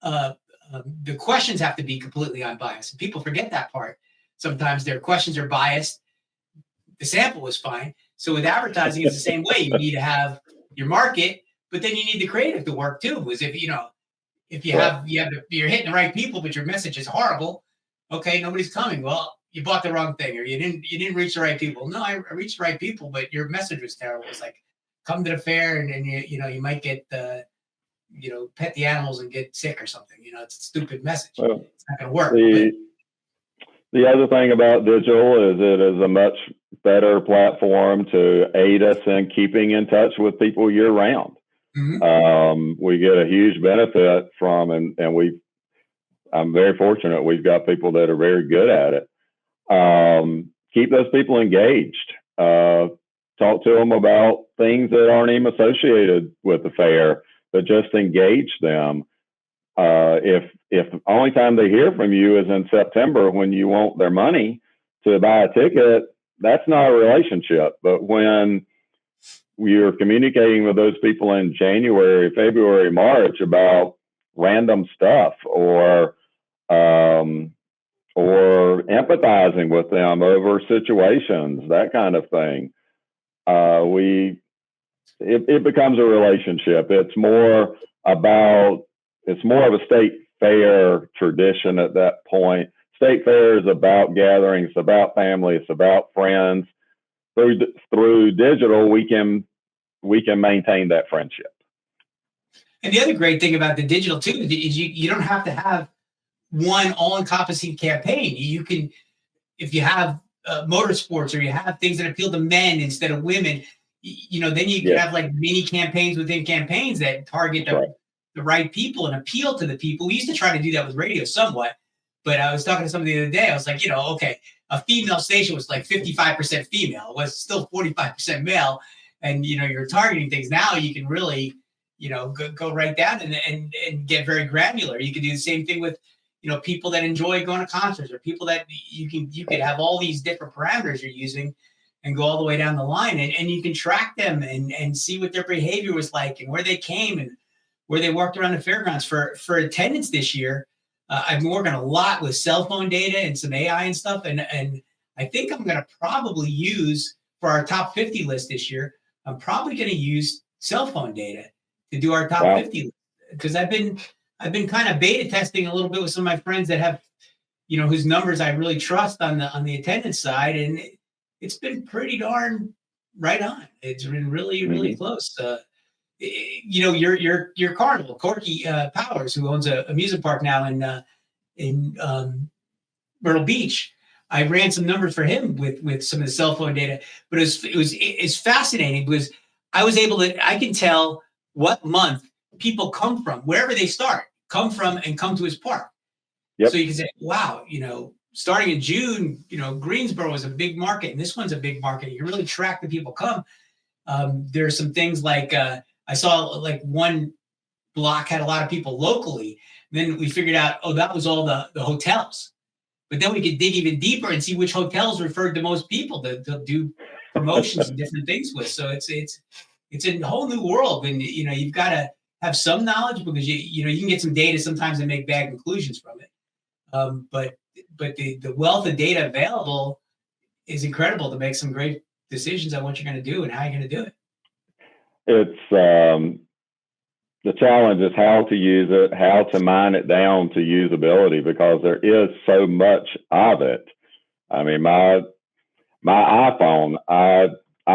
the questions have to be completely unbiased. And people forget that part. Sometimes their questions are biased. The sample was fine. So with advertising, it's the same way. You need to have your market, but then you need the creative to work too. Because if you're hitting the right people, but your message is horrible, okay, nobody's coming. Well, you bought the wrong thing, or you didn't reach the right people. No, I reached the right people, but your message was terrible. It's like, come to the fair and you might get pet the animals and get sick or something. It's a stupid message. Well, it's not going to work. The other thing about digital is it is a much better platform to aid us in keeping in touch with people year round. Mm-hmm. We get a huge benefit from, and I'm very fortunate. We've got people that are very good at it. Keep those people engaged. Talk to them about things that aren't even associated with the fair, but just engage them. If the only time they hear from you is in September when you want their money to buy a ticket, that's not a relationship. But when you're communicating with those people in January, February, March about random stuff, or empathizing with them over situations, that kind of thing, it becomes a relationship. It's more of a state fair tradition at that point. State fair is about gatherings, it's about family, it's about friends. Through digital, we can maintain that friendship. And the other great thing about the digital too is you don't have to have one all-encompassing campaign. You can, if you have motorsports, or you have things that appeal to men instead of women, then you can have like mini campaigns within campaigns that target the right people and appeal to the people. We used to try to do that with radio somewhat, but I was talking to somebody the other day. I was like, okay, a female station was like 55% female. It was still 45% male. And, you're targeting things. Now you can really, go right down and get very granular. You can do the same thing with, people that enjoy going to concerts, or people that you could have all these different parameters you're using and go all the way down the line, and you can track them and see what their behavior was like and where they came and where they walked around the fairgrounds. For attendance this year, I've been working a lot with cell phone data and some AI and stuff. And I think I'm going to probably use, for our top 50 list this year, I'm probably going to use cell phone data to do our top 50 list. Because I've been kind of beta testing a little bit with some of my friends that have, whose numbers I really trust on the attendance side. And it's been pretty darn right on. It's been really, really close. Your Carnival, Corky Powers, who owns a amusement park now in Myrtle Beach. I ran some numbers for him with some of the cell phone data, but it's fascinating because I can tell what month people come from, wherever they come from and come to his park. Yep. So you can say, wow, starting in June, Greensboro is a big market and this one's a big market. You really track the people come. There's some things like, I saw like one block had a lot of people locally. Then we figured out, that was all the hotels. But then we could dig even deeper and see which hotels referred to most people to do promotions and different things with. So it's a whole new world. And, you've got to have some knowledge, because you can get some data sometimes and make bad conclusions from it. But the wealth of data available is incredible to make some great decisions on what you're going to do and how you're going to do it. It's the challenge is how to use it, how to mine it down to usability, because there is so much of it. I mean, my iPhone, I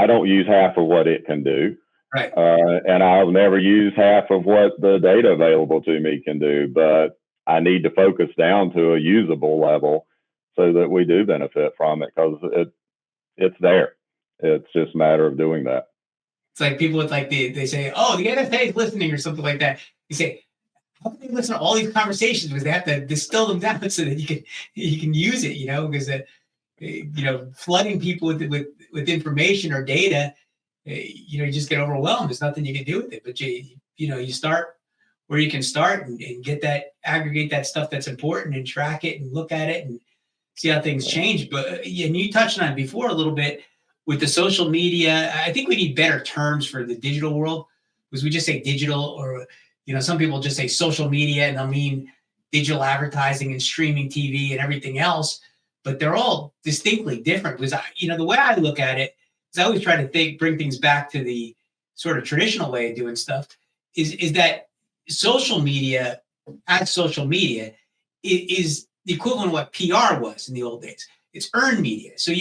don't use half of what it can do. Right. And I'll never use half of what the data available to me can do, but I need to focus down to a usable level so that we do benefit from it, because it's there. It's just a matter of doing that. It's like people with they say, the NSA is listening or something like that. You say, how can they listen to all these conversations? Because they have to distill them down so that you can use it, because flooding people with information or data, you just get overwhelmed. There's nothing you can do with it. But you start where you can start and aggregate that stuff that's important and track it and look at it and see how things change. But and you touched on it before a little bit with the social media. I think we need better terms for the digital world, because we just say digital, or some people just say social media and they'll mean digital advertising and streaming TV and everything else, but they're all distinctly different. Because the way I look at it is I always try to bring things back to the sort of traditional way of doing stuff. Is that social media is the equivalent of what PR was in the old days. It's earned media. So you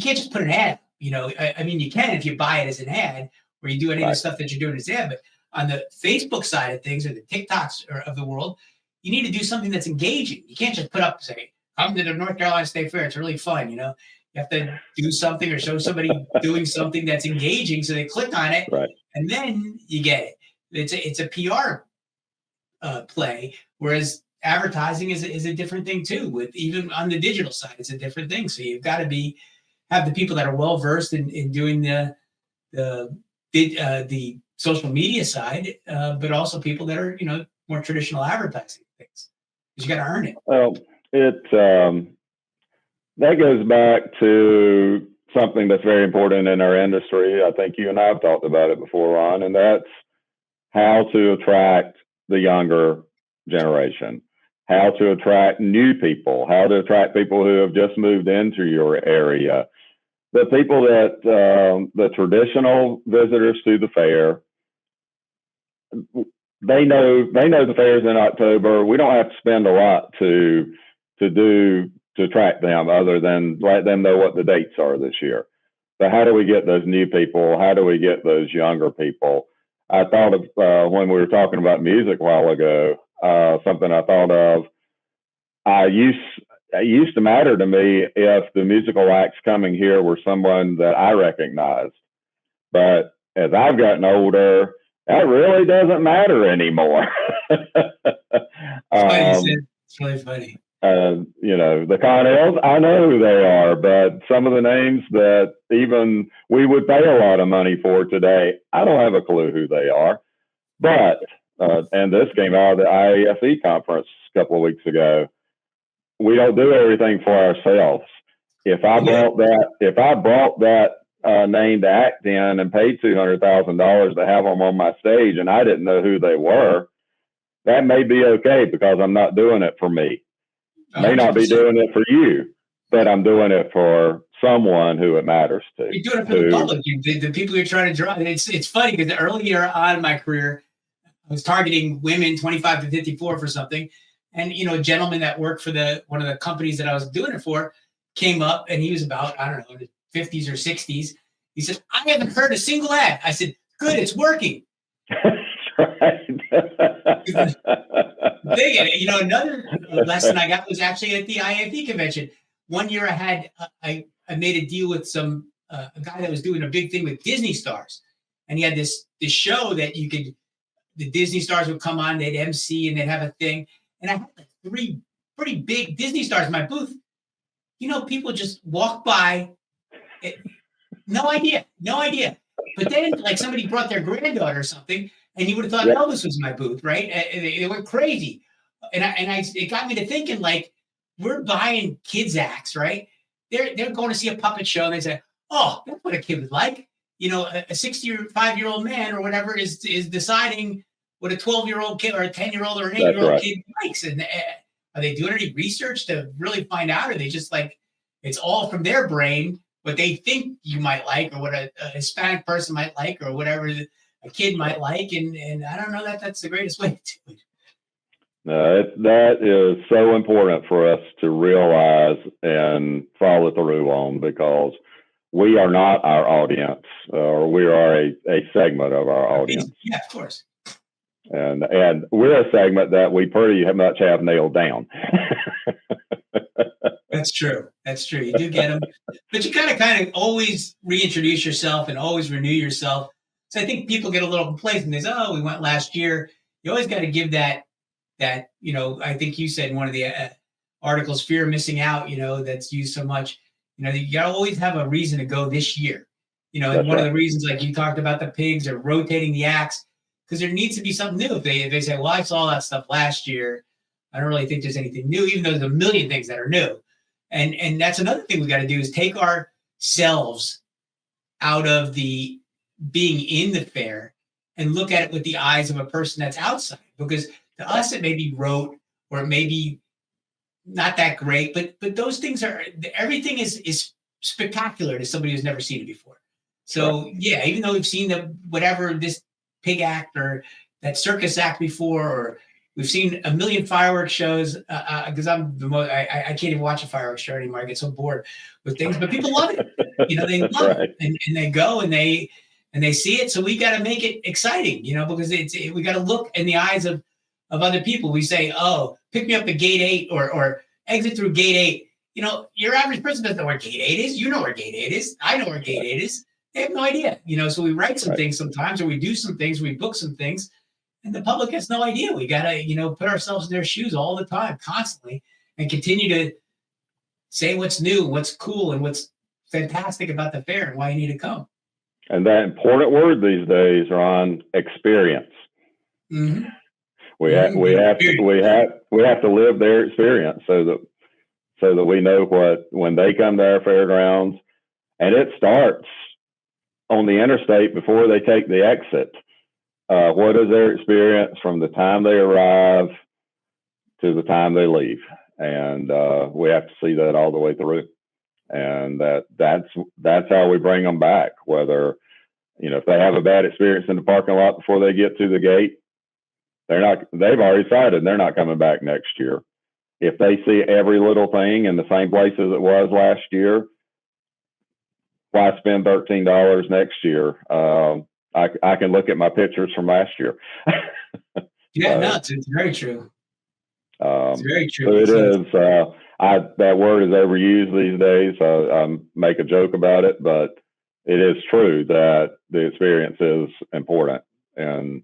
can't just put an ad. I mean, you can if you buy it as an ad, or you do any of the stuff that you're doing as an ad. But on the Facebook side of things, or the TikToks of the world, you need to do something that's engaging. You can't just put up, say, come to the North Carolina State Fair. It's really fun. You have to do something or show somebody doing something that's engaging, so they click on it, and then you get it. It's a PR play, whereas advertising is a different thing too. With even on the digital side, it's a different thing. So you've got to have the people that are well versed in doing the social media side, but also people that are more traditional advertising things. Because you got to earn it. Well, that goes back to something that's very important in our industry. I think you and I have talked about it before, Ron, and that's how to attract the younger generation, how to attract new people, how to attract people who have just moved into your area. The people that the traditional visitors to the fair, they know the fair's in October. We don't have to spend a lot to attract them, other than let them know what the dates are this year. But how do we get those new people? How do we get those younger people? I thought of when we were talking about music a while ago, something I thought of. It used to matter to me if the musical acts coming here were someone that I recognized. But as I've gotten older, that really doesn't matter anymore. It's really funny. The Connells, I know who they are, but some of the names that even we would pay a lot of money for today, I don't have a clue who they are. But, and this came out of the IAFE conference a couple of weeks ago, we don't do everything for ourselves. If I brought that name to act in and paid $200,000 to have them on my stage, and I didn't know who they were, that may be okay, because I'm not doing it for me. May not be doing it for you, but I'm doing it for someone who it matters to. You're doing it for the public, the people you're trying to draw. It's funny, because earlier on in my career, I was targeting women 25 to 54 for something. And, a gentleman that worked for one of the companies that I was doing it for came up, and he was about, I don't know, the 50s or 60s. He said, I haven't heard a single ad. I said, good, it's working. Right. Another lesson I got was actually at the IAFE convention. One year I made a deal with a guy that was doing a big thing with Disney stars. And he had this show that the Disney stars would come on, they'd MC, and they'd have a thing. And I had like 3 pretty big Disney stars in my booth. People just walk by. No idea. But then, like, somebody brought their granddaughter or something, and you would have thought Elvis was in my booth, right? They went crazy. It got me to thinking, like, we're buying kids' acts, right? They're going to see a puppet show, and they say, oh, that's what a kid would like. A 65-year-old man or whatever is deciding what a 12-year-old kid or a 10-year-old or an 8-year-old kid likes. And are they doing any research to really find out? Or are they just like, it's all from their brain, what they think you might like, or what a Hispanic person might like, or whatever a kid might like. And I don't know that that's the greatest way to do it. No, that is so important for us to realize and follow through on, because we are not our audience, or we are a segment of our audience. Yeah, of course. And we're a segment that we pretty much have nailed down. That's true. You do get them, but you kind of always reintroduce yourself and always renew yourself. So I think people get a little complacent. They say, "Oh, we went last year." you always got to give that, I think you said in one of the articles, fear of missing out, that's used so much, you got to always have a reason to go this year, and one of the reasons, like you talked about the pigs or rotating the acts, because there needs to be something new. If they say, well, I saw that stuff last year, I don't really think there's anything new, even though there's a million things that are new. And that's another thing we got to do is take ourselves out of the being in the fair and look at it with the eyes of a person that's outside. Because to us, it may be rote or it may be not that great, but those things everything is spectacular to somebody who's never seen it before. So yeah, even though we've seen this pig act or that circus act before, or we've seen a million fireworks shows, because I can't even watch a fireworks show anymore. I get so bored with things, but people love it. They love it, and they go and they see it. So we got to make it exciting, because we got to look in the eyes of other people. We say, oh, pick me up at gate 8 or exit through gate 8. Your average person doesn't know where gate 8 is. You know where gate 8 is. I know where gate 8 is. They have no idea, so we write some things sometimes, or we do some things, we book some things, and the public has no idea. We got to, put ourselves in their shoes all the time, constantly, and continue to say what's new, what's cool, and what's fantastic about the fair and why you need to come. And that important word these days, Ron, experience. Mm-hmm. We have to live their experience so that we know what, when they come to our fairgrounds, and it starts on the interstate before they take the exit. What is their experience from the time they arrive to the time they leave? And we have to see that all the way through. And that's how we bring them back. Whether, if they have a bad experience in the parking lot before they get to the gate, they've already decided they're not coming back next year. If they see every little thing in the same place as it was last year, why spend $13 next year? I can look at my pictures from last year. Yeah, no, it's very true. It's very true. So it is. That word is overused these days. I make a joke about it, but it is true that the experience is important and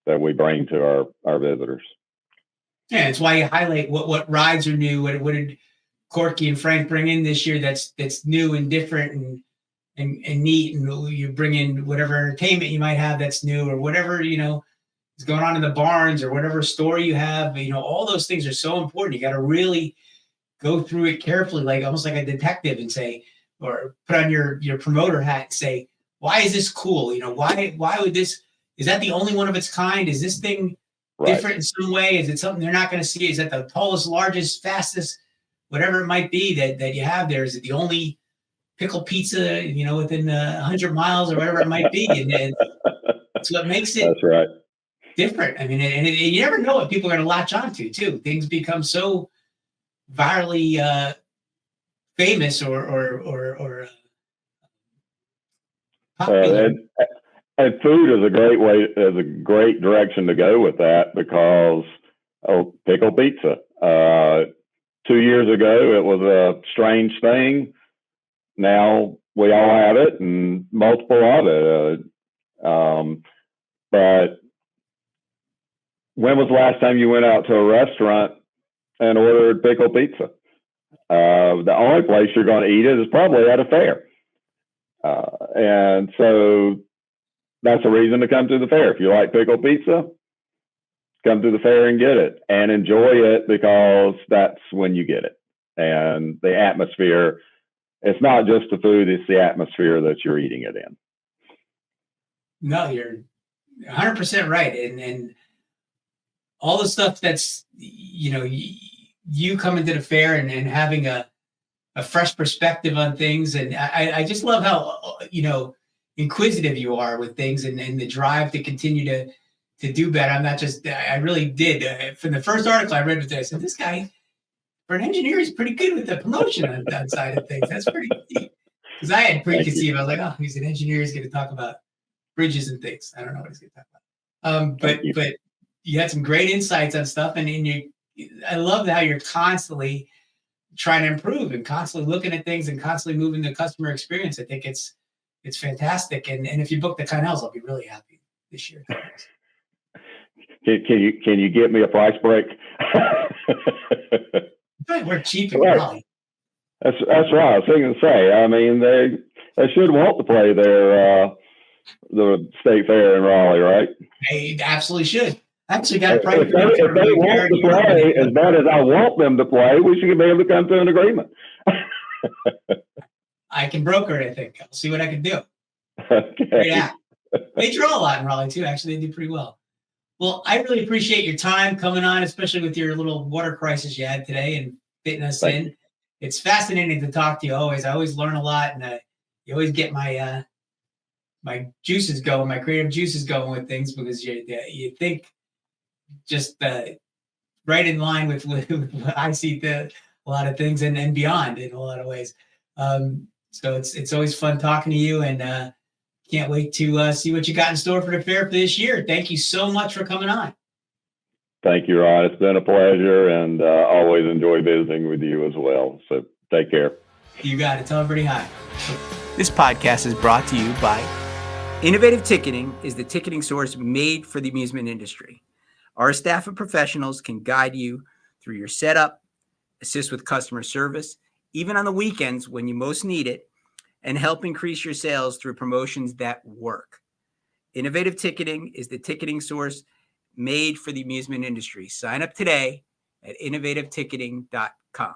that we bring to our visitors. Yeah, it's why you highlight what rides are new. What did Corky and Frank bring in this year that's new and different and neat, and you bring in whatever entertainment you might have that's new, or whatever is going on in the barns, or whatever store you have. All those things are so important. You got to really go through it carefully, like almost like a detective, and say, or put on your promoter hat and say, why is this cool? Why would this? Is that the only one of its kind? Is this thing different in some way? Is it something they're not going to see? Is that the tallest, largest, fastest, whatever it might be that you have there? Is it the only pickle pizza, within 100 miles or whatever it might be? And that's what makes it different. I mean, and you never know what people are going to latch onto too. Things become so virally famous or popular. And food is a great direction to go with that, because pickle pizza. 2 years ago, it was a strange thing. Now we all have it, and multiple of it. But when was the last time you went out to a restaurant and ordered pickle pizza? The only place you're going to eat it is probably at a fair. And so that's a reason to come to the fair. If you like pickle pizza, come to the fair and get it and enjoy it, because that's when you get it. And the atmosphere, it's not just the food, it's the atmosphere that you're eating it in. No, you're 100% right. And all the stuff that's, you coming to the fair and having a fresh perspective on things. And I just love how, inquisitive you are with things, and the drive to continue to do better. I'm not just, I really did. From the first article I read with this, I said, this guy, for an engineer, is pretty good with the promotion on that side of things. That's pretty neat. Because I had preconceived, I was like, oh, he's an engineer, he's going to talk about bridges and things. I don't know what he's going to talk about. But you had some great insights on stuff, and I love how you're constantly trying to improve and constantly looking at things and constantly moving the customer experience. I think it's fantastic. And if you book the Connells, I'll be really happy this year. Can you get me a price break? We're cheap in Right. Raleigh. That's right. I was going to say. I mean, they should want to play the state fair in Raleigh, right? They absolutely should. I actually got a price. If they want to play as bad as I want them to play, we should be able to come to an agreement. I can broker it, I think. I'll see what I can do. Okay. Yeah. They draw a lot in Raleigh, too. Actually, they do pretty well. Well, I really appreciate your time coming on, especially with your little water crisis you had today and fitting us in. You. It's fascinating to talk to you always. I always learn a lot, and you always get my my juices going, my creative juices going with things, because you think just right in line with what I see a lot of things and beyond in a lot of ways. So it's always fun talking to you, and can't wait to see what you got in store for the fair for this year. Thank you so much for coming on. Thank you, Ron. It's been a pleasure, and always enjoy visiting with you as well. So take care. You got it. Tell everybody hi. This podcast is brought to you by Innovative Ticketing is the ticketing source made for the amusement industry. Our staff of professionals can guide you through your setup, assist with customer service, even on the weekends when you most need it, and help increase your sales through promotions that work. Innovative Ticketing is the ticketing source made for the amusement industry. Sign up today at innovativeticketing.com.